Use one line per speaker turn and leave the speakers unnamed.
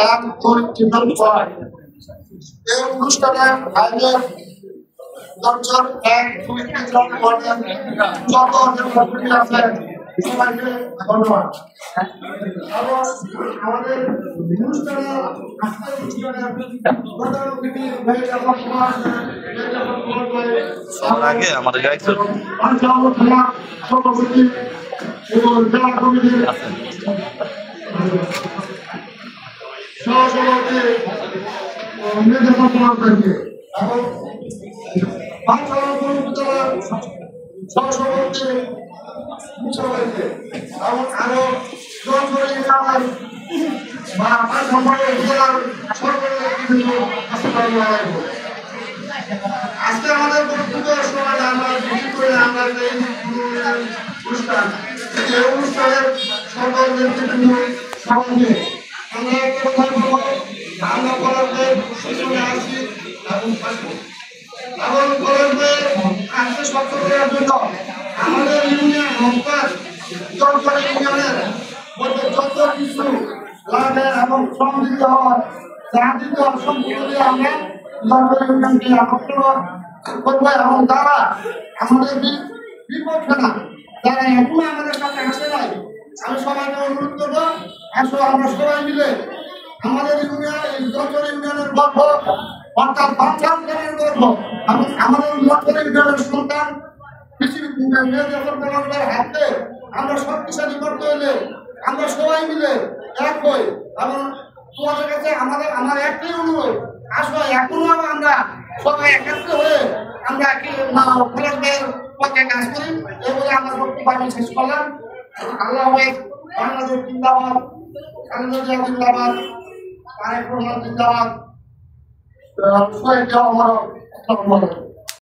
এক দুই তিন ছয় এই অনুষ্ঠানে আয়োজন দর্শক এক দুই তিন ওয়ার্ডের যত কর্মী আছেন সবাইকে ধন্যবাদ। এবং আমাদের অনুষ্ঠানে আজকের প্রধান অতিথি
আগে আমাদের গাইছে
সভাপতি এবং জেলা কমিটির সহসভাপতি নির্দেশন করবে এবং সহসভাপতি সবাইকে এবং আরো জনগণের বা আমার সম্পর্কে জেলার সরকারের বিভিন্ন আজকে আমাদের বক্তব্য সময় আমরা বিশেষ করে আমরা যে অনুষ্ঠান এই অনুষ্ঠানের সকল নেতৃবৃন্দ সবাইকে আমরা একটা কথা বলবো আমরা কলেজে শিশুরে আসি এবং থাকবো এবং কলেজে আসতে সক্ষম করার জন্য আমাদের ইউনিয়ন সংস্থার জনগণ ইউনিয়নের মধ্যে যত কিছু লাগে এবং শ্রম দিতে হয় যা দিতে হয় সম্পূর্ণ দিয়ে আমরা জনগণ ইউনিয়নকে আকর্ষণ করবো এবং যারা আমাদের বিপক্ষে না যারা এখনো আমাদের সাথে আসে নাই আমি সবাইকে অনুরোধ করবো আসো আমরা সবাই মিলে আমাদের ইউনিয়নের গর্ব অর্থাৎ বাচ্চাদের গর্ব এবং আমাদের ইউনিয়নের সন্তান হাতে আমরা শক্তিশালী করতে হলে আমরা সবাই মিলে এক হই এবং তোমাদের কাছে আমার একটাই অনুরোধ আসো এখনো আমরা সবাই একত্র হয়ে আমরা কলেজের পক্ষে কাজ করি এই বলে আমার বক্তব্য আমি শেষ করলাম। আল্লাহ হাফেজ। বাংলাদেশ জিন্দাবাদ, খালেদা জিয়া জিন্দাবাদ, তারেক রহমান জিন্দাবাদ, সবাইকে আমার